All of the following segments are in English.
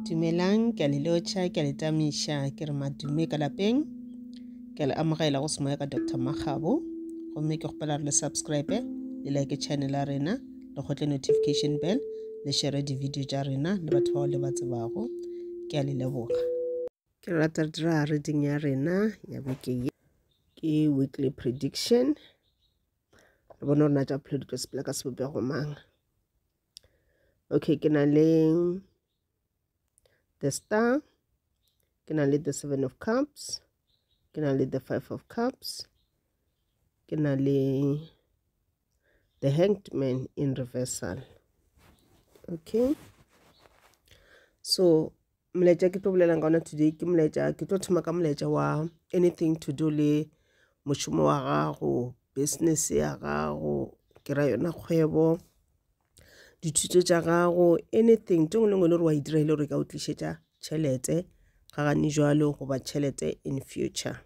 Dumelang, ke a le lotjha, ke a le tamisha, ke re madume ka lapeng. Ke a le amogela go semoya ka Dr. Makgabo. Gomme ke gopela re le subscribe, le like channel ya rena, le gotle notification bell, le share di-video tša rena le batho bao le ba tsebago. Ke a le leboga. Ke rata dira reading ya rena ya beke ye. Ke weekly prediction. Re bona rena tša phelo di tlo sepela ka sebopego mang. Okay, ke na le the Star, ke na le the Seven of Cups, ke na le the Five of Cups, ke na le the Hanged Man in reversal. Okay, so molaetša ke tlo bolelang ka ona today ke molaetša, ke tlo thoma ka molaetša wa anything to do le mošomo wa gago, business ya gago, ke ra yona kgwebo, dithuto tša gago, anything tšengwe le ngwe le gore wa e dira ile gore ka o tlišetša tšhelete ga gane jwalo goba tšhelete in future.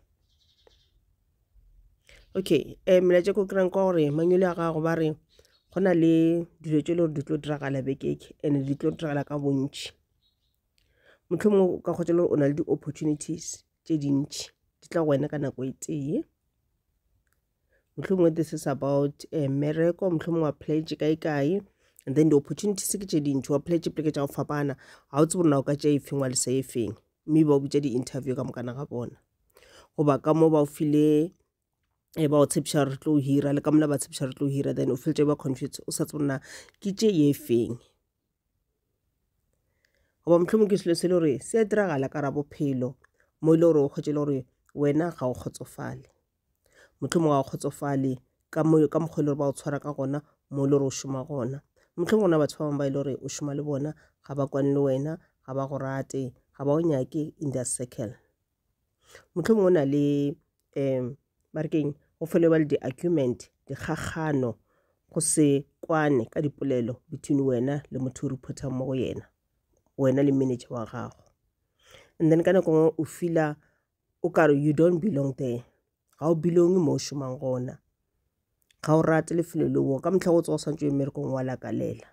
Okay, molaetša ko kry-ang ka gore manyolo ya gago ba re go na le dilo tše le gore di tlo diragala bekeke and di tlo diragala ka bontši. Mohlomongwe o ka kgotsa le gore o na le di-opportunities tše dintši di tla go wena ka nako e tee. Mohlomongwe this is about mmereko, mohlomongwe wa pledge kae and then the opportunities ke tše dintši wa pledge pleke tša go fapana ga o tsebe gore na o ka tša efeng wa lesa efeng mme ba o bitša di-interview ka mokana ga bona goba ka mo ba o file ba o tshepiša re tlo o hira le ka mola ba tshepiša re tlo o hira then o feletše ba confused o sa tsebe na ke tše ye efeng goba mohlomongwe ke selo se le gore se a diragala ka ra bophelo mo ile gore o kgwetše le gore wena ga o kgotsofale mohlomongwe ga o kgotsofale ka mokgwa le gore ba o tshwara ka gona mo ile gore o šoma gona mohlomongwe gona batho ba bangwe ba ile gore o šoma le bona ga ba kwane le wena ga ba go rate ga ba o nyake in their circle mohlomongwe o na le barekeng go fele ba le di-argument dikgagano go se kwane ka dipolelo between wena le motho o reportang mo go yena wena le manager wa gago and then ka nako ngwe o feela o kare you don't belong there ga o belong mo o šomang gona ga o rate lefelo leo ka motlha go tsogo santse mmerekong wa lakalela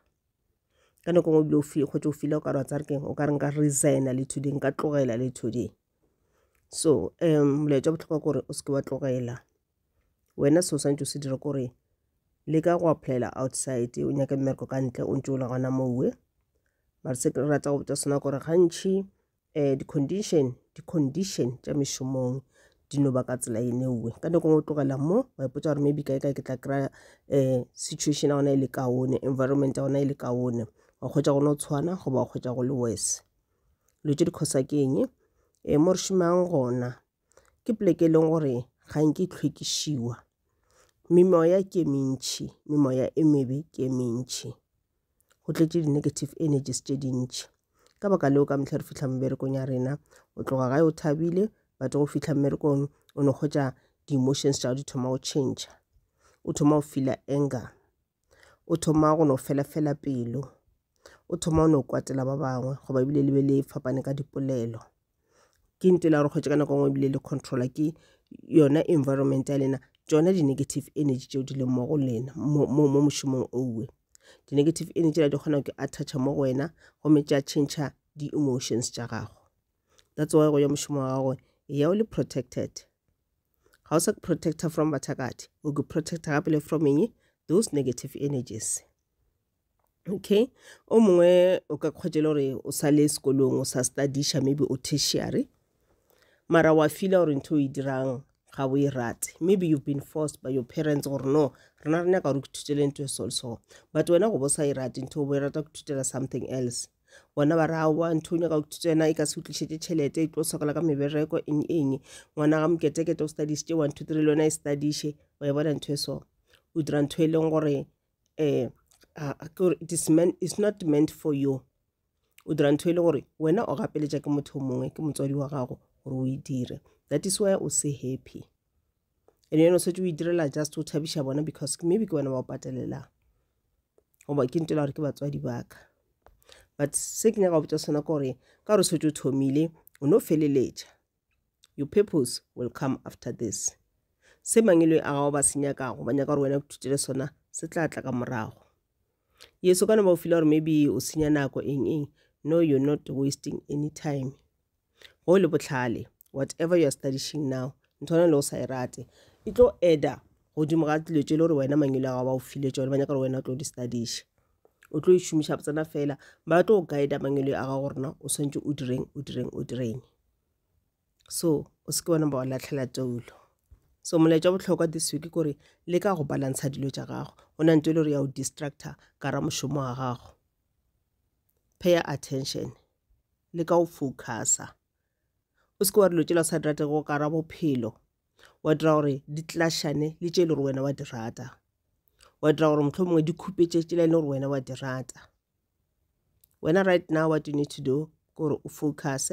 ka nako ngwe bile o feela o kare wa tsarekeng o ka re nka resigna le today nka tlogela le today. So molaetša bohlokwa kore o seke wa tlogela wena se o santse o se dira kore le ka go applyela outside o nyake mmereko ka ntle o ntse o le gona mowe mara se ke rata go botša sona kore gantši di-condition tša mešomong di no ba ka tsela e neuwe ka nako ngwe o tlogela mo wa ipotša gore maybe kae ke tla kry-a situation ya gona e le kaone environment ya gona e le kaone wa kgwetša go no tshwana goba wa kgwetša go le worse dilo tše di kgosa ke eng mo re šomang gona ke poleke e leng gore ga nke e hlwekišiwa memoya ke mentši memoya e mebe ke mentši go tletše di-negative energies tše dintši ka baka leo ka mehla re fihla mmerekong ya rena o tloga gae o thabile batho go fihla mmerekong o no kgotša di-emotions tša di thoma go change o thoma go feela anger o thoma go no fela pelo o thoma go no kwatela ba bangwe goba ebile le be le fapane ka dipolelo ke nte la gore kgwetša ka nako ngwe ebile le controla ke yona environment ya lena tšona di-negative energy tšeo di leng mo go lena mo mošomong ouwe di-negative energy la di kgona ke attacha mo go wena gomme tša change di-emotions tša gago that's why go ya mošomo wa gago ya o le protected ga o sa protector from bathakati o ke protector gape le from eng those negative energies. Okay, o mongwe o ka kgwetšela gore o sa le sekolong o sa studiša maybe o tertiary mara wa feela gore ntho o e dirang ga o e rate maybe you've been forced by your parents gore no rena re nyaka gore ke thutele ntho e so but wena go bo sa e rate ntho o bo e rata go thutela something else bona ba re aowa ntho o nyaka go thutela e ka se o tlišetse tšhelete e tlo sokola ka mebereko eng ngwana ga moketekete o studišitše 1 2 3 le wena e studiše wa e bona ntho e so o dira ntho e leng gore it's not meant for you o dira ntho e le gore wena o gapeletša ke motho mongwe ke motswadi wa gago gore o e dire that is why o se happy and yena o setse o e direla just o thabiša bona because maybe ke wena ba o patelelang goba ke ntela gore ke batswadi baka but se ke nyaka go botša sona ke gore ka gore o setse o thomile o no feleletša your purpose will come after this se mangelo a gago ba se nyakago ba nyaka gore wena o thutele sona se tla tla ka morago yeso kana ba o fila gore maybe o senya nako eng no, you're not wasting any time. Go le botlhale, whatever you're studying now, ntona lo sa irate, itlo eda godimo ga dilo tse le gore wena mangelo a ba o file tsone ba nyaka re wena tlo di studish. O tlo ishumisha tsena fela ba tlo guide mangelo a ga gorena o sentse o direng. So o se ke bona ba la tlhela toulo. So molaetsa botlhokwa this week gore le ka go balance dilo tsa gago ona ntwe le re ya o distractor ka ra moshomo wa gago. Pay attention le ka o focusa. O se ke wa dilo tse la sa rate go ka ra bophelo wa dira gore di clashane le tse le re wena wa di rata. Wa dira gore motlhomongwe di khupetse tse le gore wena wa di rata. Wena right now what you need to do gore o focus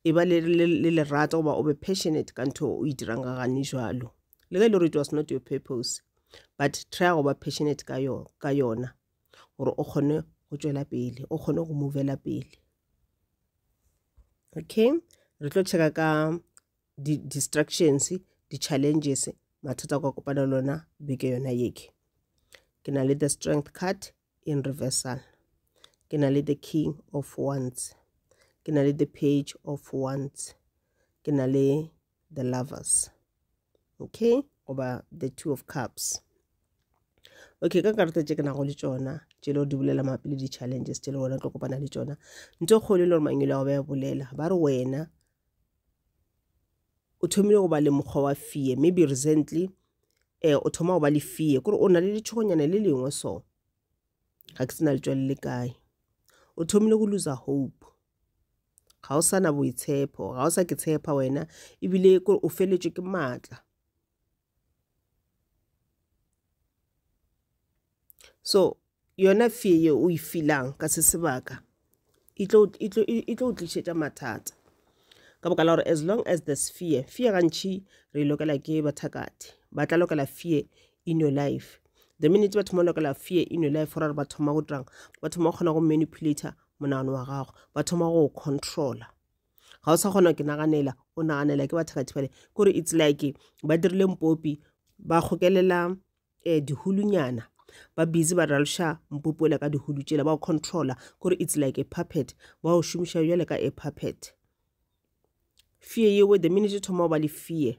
eba le rata goba o be passionate ka ntho o idirang ga gane jwalo. Le ge le gore it was not your purpose, but try go ba passionate ka yona gore o kgone go tswela pele, o kgone go movela pele. Okay, re tlo checka ka di distractions, di challenges mathata kwa kopana lona beke yona yeke. Ke na le the strength card in reversal. Ke na le the king of wands. Ke na le the page of wands. Ke na le the lovers. Okay, oba the two of cups. Okay, ka karata tse ke na go le tsona tse le di bolela mapele di challenges tse le wena tlo kopana le tsona ntse kgole le re mangelo a ba bolela ba re wena o thomile go ba le mokgwa wa fear, maybe recently o thoma go ba le fear gore o na le ditshogonyana le lengwe so ga ke sena le tswele le kae. O thomile go lose hope, ga o sana boitshepo, ga o sa ke tshepa wena ebile gore o feletswe ke maatla. So yona fear ye o e feelang ka se sebaka itlo tlisetsa mathata ka boka la gore as long as there's fear gantši re lokela ke bathakati ba tla lokela fear in your life. The minute ba thoma lokela fear in your life gore ba thoma go dirang ba thoma go kgona go manipulate monagano wa gago ba thoma go controla. Ga o sa kgona ke naganela o naganela ke bathakati bale gore it's like ba dirile mpopi ba gokelela dihulunyana ba busy ba ralsha mpopola ka dihulu tšela ba controla gore it's like a puppet ba o shumisha yele ka a puppet. Fear yewe the minute you thoma ba le fear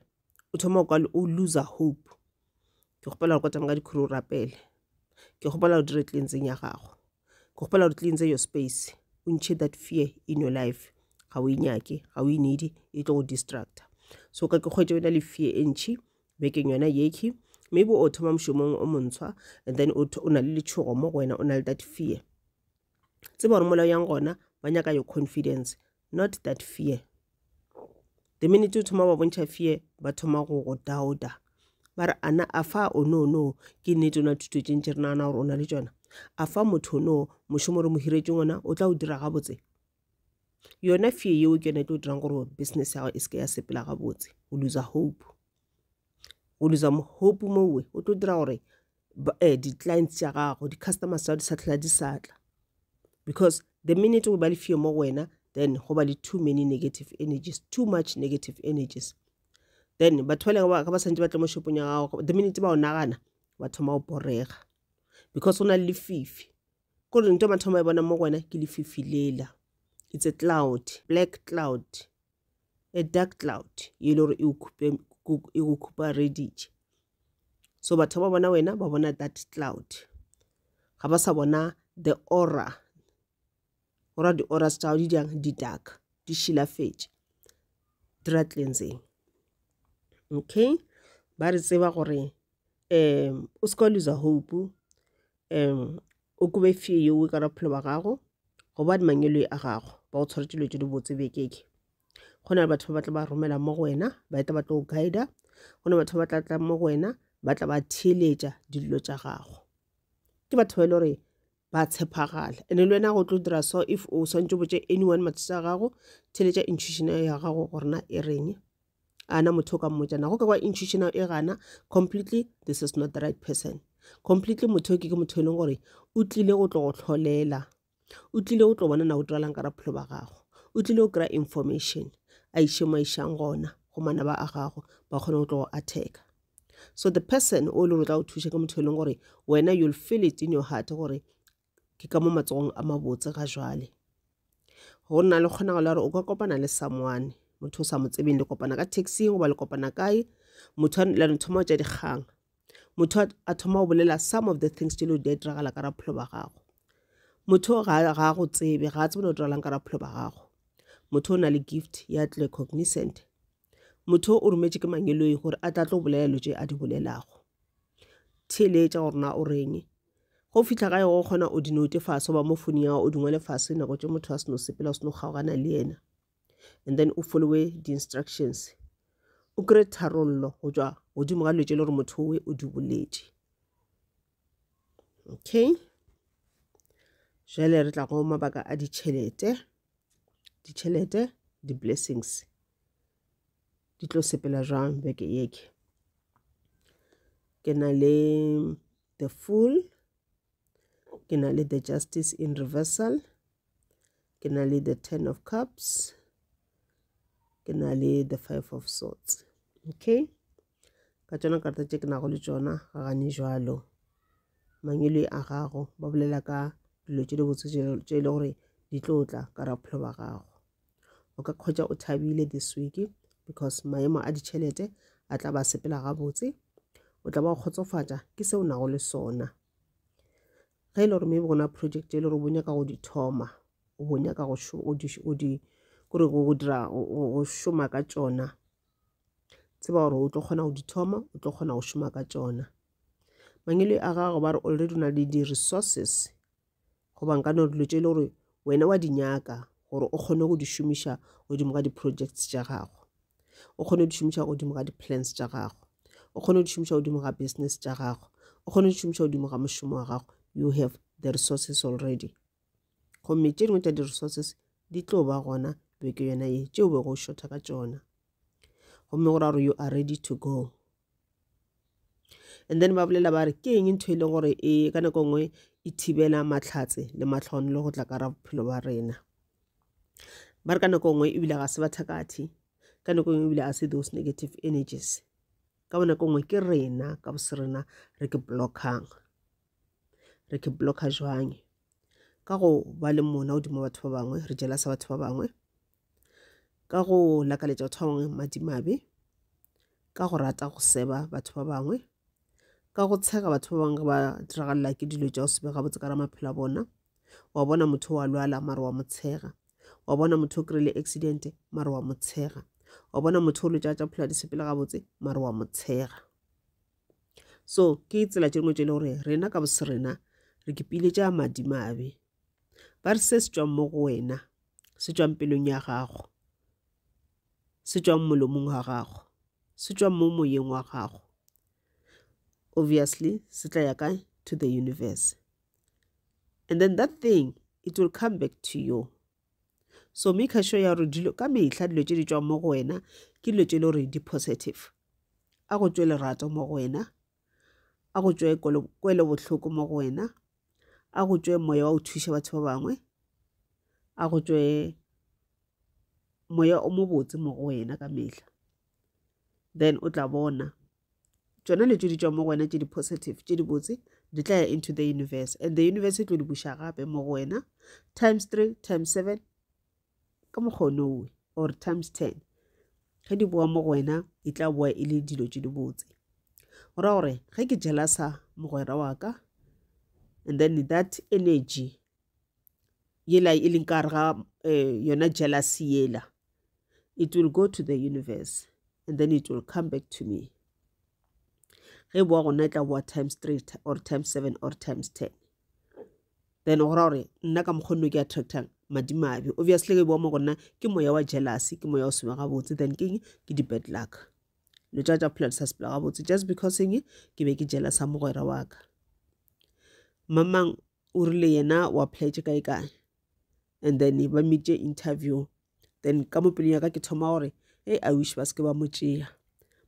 o thoma go lose hope. Ke gopela go tsamga dikhuru rapele, ke gopela go dire cleansing ya gago, ke gopela go cleanse your space o ntšhe that fear in your life. Ga o inyake ga o need e tlo go distract. So ka ke kgwetse wena le fear e ntšhi bekeng yona yeki maybe o thoma mošomong o montshwa and then o na le letshogo mo wena o na le that fear. Tseba gore molao yang gona ba nyaka your confidence, not that fear. The minute o thoma ba bontšha fear ba thoma go doubta ba re ana afa o no ke nnete ona thuto tše ntši re nagana gore o na le tsona afa motho no mošomo re mo hiretseng ona o tla o dira gabotse. Yona fear yeo ke yona e tlo dirang gore business ya gago e se ke ya sepela gabotse o lose hope. O lose hope mowe o tlo dira gore di-clients tša gago di-customers tša di sa tlhela di satla because the minute o ba le fear mo wena then go ba le too much negative energies. Then batho ba ba santse ba tla mo shopong ya gago the minute ba o nagana ba thoma go borega because o na le lefifi gore ntho ba thoma e bona mo wena ke lefifi lela. It's a cloud, black cloud, a dark cloud ye le gore e go khupa reditše. So batho ba bona wena ba bona that cloud ga ba sa bona the aura di auras tšao di jang di dark di shilafetše dira cleansing. Okay, ba re tseba gore o se ka lose hope o kube fear yeo ka bophelo ba gago goba mangelo a gago ba o tshwaretse dilo tse di botse bekeke. Go na le batho ba tla ba romela mo go wena ba eta ba tlo go guide, go na batho ba tla mo go wena ba tla ba theeletša dilo tša gago. Ke batho ba ile gore ba tshepagala ene le wena go tlo dira so if o swantse botse anyone mathata a gago theeletša intuition ya gago gorena e reng ana motho ka mmotsana go ka kwa intuition e gana completely this is not the right person. Completely motho ke motho e leng gore o tlile go tlo go tlholela, o tlile go tlo bona na o diralang ka bophelo ba gago, o tlile go kry information a iše maišang gona go manaba a gago ba kgone go tlo go attack. So the person o le go tla o thuša ka motho e leng gore wena you'll feel it in your heart gore ke ka mo matsogong a mabotse ga jwale go nna le kgona le gore o ka kopana le someone motho o sa mo tsebeng le kopana ka taxi go ba le kopana kae motho la thoma o tša dikgang motho a thoma o bolela some of the things tse le di diragala ka raphelo ba gago motho ga go tsebe ga tsebe no diralang ka raphelo ba gago motho o na le gift ya tle cognizant motho o rometse ke mangeloi gore a tla tlo bolela tše a di bolelago theletša gore na o reng go fihla gae go kgona o dinote fase ba mo phone ya o dingwele fase nako tše motho a se no sepela o se no kgaogana le yena and then o followe di-instructions o kry tharollo go tšwa godimo ga lwetše le gore motho owe o di boletše okay jale re tla go mabaka a ditšhelete di-blessings di tlo sepela jang beke yeke ke na le the Fool ke na le the Justice in reversal ke na le the Ten of Cups ke na le the Five of Swords okay ka tšona karata tše ke nago le tšona ga gane jalo mangelo a gago ba bolela ka dilo tše di botse tše le gore di tlo tla ka raphelo ba gago o ka kgwetša o thabile this week because maemo a ditšhelete a tla ba sepela gabotse o tla ba o kgotsofatša ke se o nago le sona ge e le gore maybe gona project e le gore o bonya ka go di thoma o bonya ka go šoma ka tšona tseba gore o tlo kgona go di thoma o tlo kgona go šoma ka tšona mangelo a gago ba re already o na le di-resources goba nka no dilo tše le gore wena wa dinyaka gore o kgone go di šomiša godimo ga di-projects tša gago o kgone go di šomiša godimo ga di-plans tša gago o kgone go di šomiša godimo ga business tša gago o kgone go di šomiša godimo ga mošomo wa gago you have the resources already gomme tše dingwe tša di-resources di tlo ba gona beke yona ye tšeo be go shota ka tšona gomme go ra gore you are ready to go and then ba bolela ba re ke eng ntho e leng gore e ka nako nngwe e thibela mahlatse le matlhono le go tla ka bophelo ba rena ba re ka nako nngwe ebile ga se bathakati ka nako nngwe ebile a se those negative energies ka nako nngwe ke rena ka bosrena re ke blocka jwang ka go ba le mona godimo batho ba bangwe re jela sa batho ba bangwe ka go lakaletša batho ba bangwe madimabe ka go rata go seba batho ba bangwe ka go tshega batho ba bangwe ba diragalela ke dilo tša go sebe gabotse ka maphelo a bona wa bona motho wa lwala mare wa motshega wa bona motho o kry-ile accident mare wa motshega wa bona motho o lotša tša phela di sepela gabotse mare wa motshega so ke tsela tše dingwe tše le gore rena ka bosrena re kepile tša madimabe ba re se se tšwang mo go wena se tšwang pelong ya gago se tšwang molomong wa gago se tšwang mo moyeng wa gago obviously se tla ya kae to the universe and then that thing it will come back to you so make sure ya gore dilo ka mehla dilo tše di tšwang mo go wena ke dilo tše le gore di positive a go tšwe lerato mo go wena a go tšwe kwele bohloko mo go wena a go tšwe moya wa o thuša batho ba bangwe a go tšwe moya o mo botse mo go wena ka mehla then o tla bona tšona le tše di tšwang mo go wena tše di positive tše di botse di tla ya into the universe and the universe e tlo di buša gape mo go wena times 3 times 7 ka mokgonowe or times 10 ge di boa mo go wena e tla boa e le dilo tše di botse gora gore ge ke jelasa mogwera wa ka and then that energy yela e leng kare ga yona jealousy yela it will go to the universe and then it will come back to me ge boa gona e tla boa times 3 or times 7 or times 10 then gora gore nna ka mokgonno ke attractang madimabe obviously ge boa mo gona ke moya wa jealousy ke moya o sebe gabotse then ke di bad luck le tša phela di sa sepela gabotse just because ke be ke jealous mogwera wa ka mamang o rile yena wa pledge kae and then ba mitše interview then ka mo peleng ya ka ke thoma gore hey I wish ba se ke ba mo tšea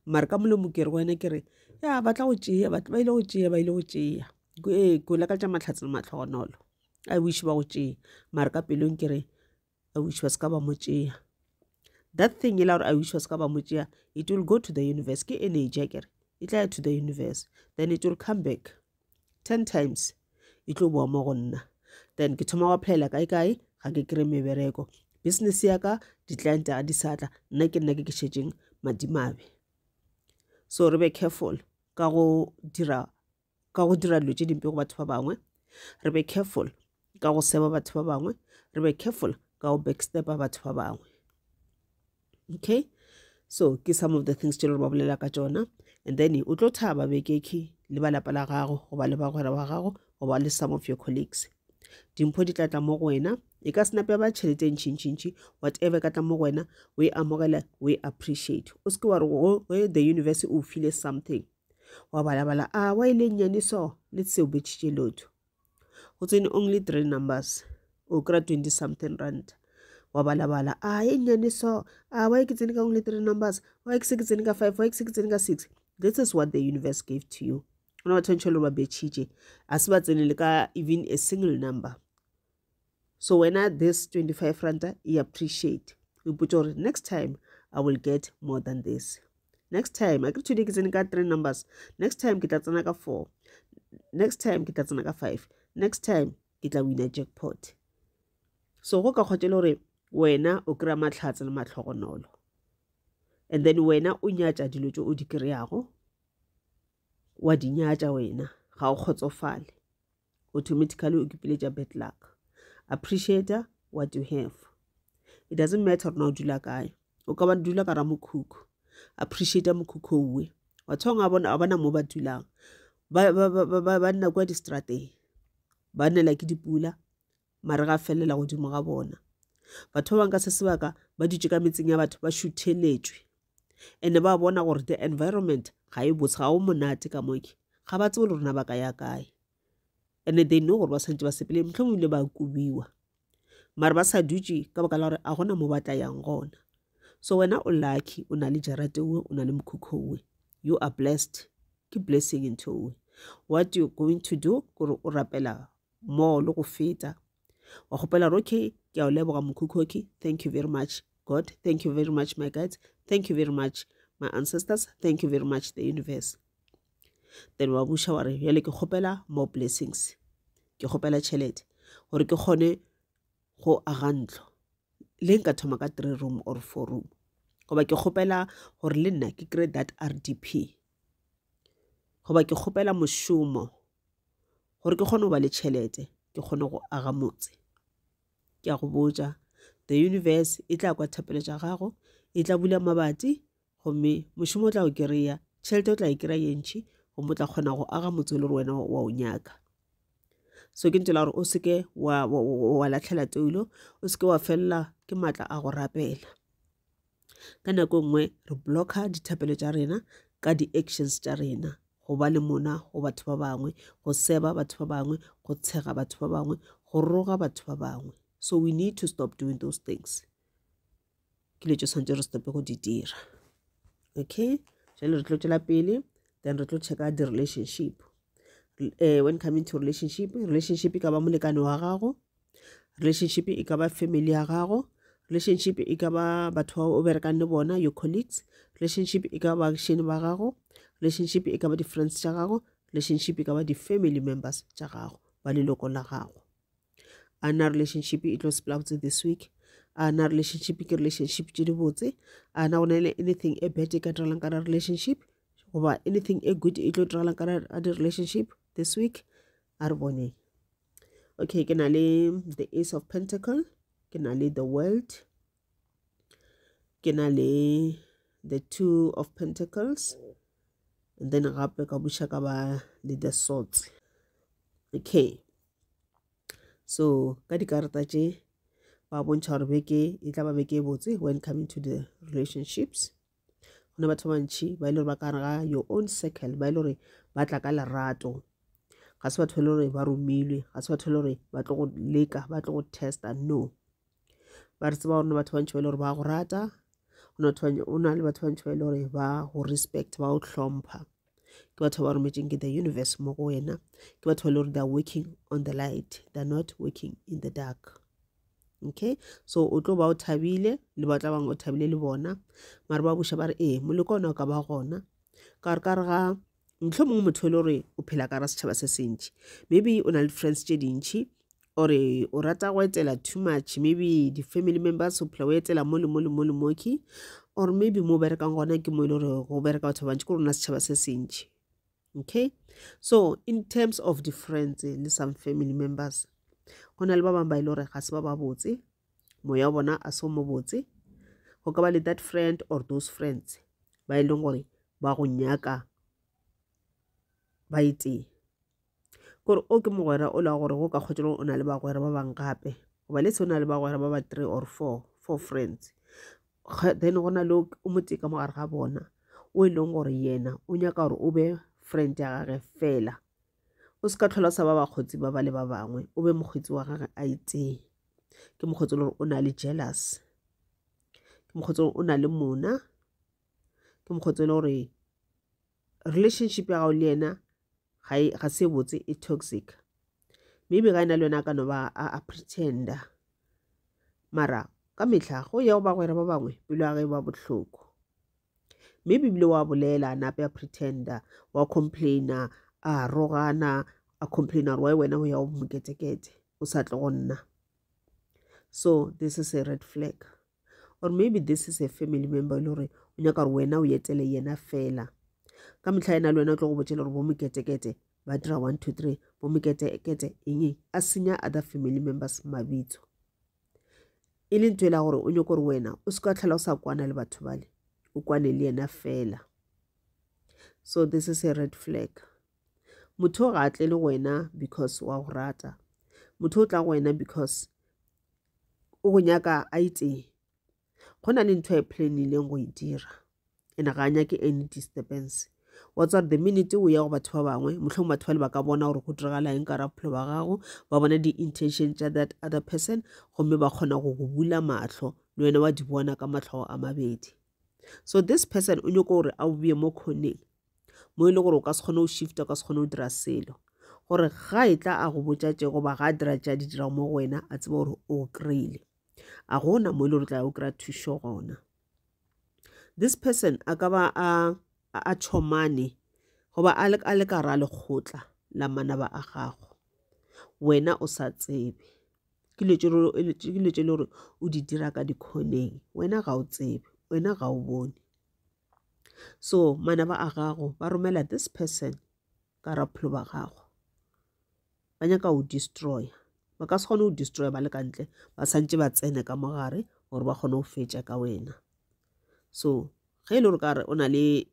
mare ka molemo ke re go wena ke re ya ba tla go tšea batho ba ile go tšea ko lakatša mahlatse le matlhogonolo I wish ba go tšea mare ka pelong ke re I wish ba se ka ba mo tšea that thing ela gore I wish ba se ka ba mo tšea it will go to the universe ke energy ya kere e tla ya to the universe then it will come back 10 times e tlo boa mo go nna then ke thoma wa plela kae ga ke kry mebereko business ya ka di-client ga di satla nna ke šetšeng madimabe. So re be careful ka go dira dilo tše dimpe go batho ba bangwe, re be careful ka go seba batho ba bangwe, re be careful ka go backstepper batho ba bangwe. Okay, so ke some of the things tše re ba bolela ka tšona, and then o tlo thaba bekeke le ba lapa la gago goba le bagwera ba gago goba le some of your colleagues. Dimpho di tla tla mo go wena, e ka senape ba tšhelete ntšhi whatever ka tla mo go wena we amogela, we appreciate. O se ke wa re go the university o feel something wa balabala wa ile nnyane so let's say o betšitše lotho go tsene only 3 numbers o kry 20 something rand wa balabala e nnyane so wa ke tsene ka only 3 numbers wa ke se ke tsene ka 5 wa ke se ke tsene ka 6. This is what the universe gave to you. Ona batho ntšhelo ba betšitše a se ba tsene le ka even a single number. So when this 25 rand you appreciate, we put your next time I will get more than this. Next time I get today ke tsene ka 3 numbers, next time ke tla tsena ka 4, next time ke tla tsena ka 5, next time ke tla win a jackpot. So go ka kgotse le gore wena o kry matlhatse le matlhogonolo, and then wena o nyatša dilo tše o di kry-ago, wa di nyatša wena ga o kgotsofale, automatically o kipiletša bad luck. Appreciate what you have. It doesn't matter na o dula kae, o ka ba dula ka ra mokhukhu, appreciate mokhukhu owe. Batho ga bona mo ba dulang ba nna kwa distrateng, ba nnela ke dipula mare ga felela godimo ga bona. Batho ba bang ka se sebaka ba dutše ka metseng ya batho ba šutheletswe, and ba bona gore the environment ga e botse, ga o monate ka moke, ga ba tsebe le rona ba ka ya kae, and they know gore ba santse ba sepele mohlomong le ba kubiwa mare ba sa dutše ka baka la gore a gona mo ba tla yang gona. So wena o lucky, o na le jarate owe, o na le mokhukhu owe, you are blessed, ke blessing into owe. What you're going to do gore o rapela more le go feta, wa gopela re okay ke a o leboga mokhukhu oke, thank you very much God, thank you very much my guides, thank you very much my ancestors, thank you very much the universe. Then wa busha wa re yale ke gopela more blessings, ke gopela tšhelete gore ke kgone go aga ntlo le nka thoma ka 3 room or 4 room, goba ke gopela gore le nna ke kry that RDP, goba ke gopela mošomo gore ke kgone go ba le tšhelete, ke kgone go aga motse. Ke a go botša the universe e tla kwa thapelo tša gago, e tla bula mabati gomme mošomo o tla o kry-a, tšhelete o tla e kry-a ntšhi gomme o tla kgona go aga motse le gore wena wa o nyaka. So ke ntela gore o seke wa latlhela tulo, o seke wa felela ke maatla a go rapela. Ka nako nngwe re blocka dithapelo tša rena ka di-actions tša rena, go ba le mona go batho ba bangwe, go seba batho ba bangwe, go tshega batho ba bangwe, go roga batho ba bangwe. So we need to stop doing those things. Ke le tšo santse re stope go di dira. Okay, jale re tlo tšwela pele, then re tlo checka the relationship. When coming to relationship e ka ba molekane wa gago, relationship e ka ba family ya gago, relationship e ka ba batho o berekang le bona, your colleagues, relationship e ka ba baagišani ba gago, relationship e ka ba di-friends tša gago, relationship e ka ba di-family members tša gago, ba leloko la gago. A na relationship e tlo sepela botse this week, a na relationship ke relationship tše di botse, a na go na le anything e bad e ka diralang ka relationship, goba anything e good e tlo diralang ka relationship this week. A re boneng. Okay, ke na le the Ace of Pentacle, ke na le the World, ke na le the 2 of Pentacles, and then gape ka buša ka ba le the Swords. Okay, so ka dikarata tše ba bontšha gore beke e tla ba beke e botse when coming to the relationships. Go na batho bantši ba ile gore ba ka ga your own circle, ba ile gore ba tla ka lerato, ga se batho le gore ba romilwe, ga se batho le gore ba tlo go leka, ba tlo go testa, no. Ba re tseba gore batho bantši ba ile gore ba go rata, o na le batho bantši ba ile gore ba go respect, ba go hlompha, ke batho ba rometseng ke the universe mo go wena, ke batho ba ile gore they are working on the light, they are not working in the dark. Okay, so o tlo ba o thabile le batla bang o thabile le bona, mare ba buša ba re moleko ona o ka ba gona ka re ga mohlomongwe motho le gore o phela ka ra setšhaba se sentši, maybe o na le friends tše dintšhi, or o rata go etela too much, maybe the family members o phela o etela mo le moki, or maybe mo berekang gona ke mo ile gore go bereka batho bantši ko rona setšhaba se se ntšhi. Okay, so in terms of the friends le some family members, go na le ba bangwe ba ile gore ga se ba ba botse, moya wa bona a se mo botse. Go ka ba le that friend or those friends ba e leng gore ba go nyaka ba itseng gore o ke mogwera o la gore go ka kgotse o na le bagwera ba bang gape goba le se o na le bagwera ba ba 3 or 4 friends. Then go na le o motse ka mogare ga bona o e leng gore yena o nyaka gore o be friend ya gage fela, o se ka tlhola sa ba bakgotsi ba ba le ba bangwe, o be mokgotsi wa gage a itseng. Ke mokgotsi gore o na le jealous, ke mokgotsi o na le mona, ke mokgotsi gore relationship ya gago le yena ga se botse e toxic. Maybe ga ena le yona ka no ba a pretender, mara ka mehla go ya go bagwera ba bangwe pelo ya ge ba bohloko. Maybe bile wa bolela nape ya pretender, wa complaina, a rogana, a complaina gore wena o ya o moketekete o sa tle go nna. So this is a red flag. Or maybe this is a family member lore o nyaka gore wena o etele yena fela. Ka mehla ena le wena o tlo go botsela gore bo moketekete ba dira 1 2 3, bo moketekete eng a senya other family members mabitso. E le ntwe la gore o nyaka gore wena o se ka tlhala o sa kwana le batho bale, o kwane le yena fela. So this is a red flag. Motho ga atle le wena because wa go rata, motho o tla go wena because o go nyaka a itseng. Go na le ntho e planileng go e dira ena ga nyake any disturbance. What's up the minute o ya go batho ba bangwe mohlomong batho bale ba ka bona gore go diragala eng ka bophelo ba gago, ba bona di intention tša that other person, gomme ba kgona go go bula mahlo le wena wa di bona ka matlho a mabedi. So this person o nyaka gore a o bie mo khoneng mo ile gore o ka se kgone o shifta, o ka se kgone o dira selo, gore ga e tla a go botša tše goba ga a dira tša di dira mo go wena a tseba gore o kry-ile, a gona mo ile gore tla o kry-a thušo gona. This person a ka ba a chomane goba a le ka ra lekgotla la manaba a gago, wena o sa tsebe. Ke letse le gore o di dira ka dikhoneng, wena ga o tsebe, wena ga o bone. So manaba a gago ba romela this person ka raphelo ba gago, ba nyaka o destroy. Ba ka se kgone o destroy ba le ka ntle, ba santse ba tsene ka mogare gore ba kgone o fetša ka wena. So ge e le gore ka re o na le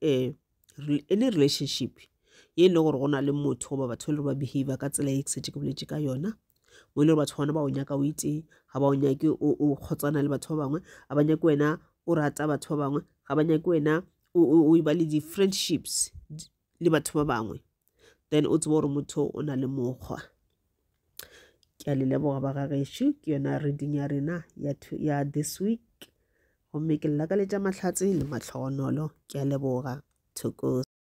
any relationship ye le gore go na le motho goba batho le ba behave ka tsela e ke setse ke boletše ka yona, mo ile gore batho bona ba o nyaka o itseng, ga ba o nyake o kgotsana le batho ba bangwe, ga ba nyake wena o rata batho ba bangwe, ga ba nyake wena o ba le di-friendships le batho ba bangwe, then o tseba gore motho o na le mokgwa. Ke a le leboga ba gagešo, ke yona reading ya rena ya this week. Gomme ke lla ka letša mahlatse le matlhogonolo, ke a leboga, thoko.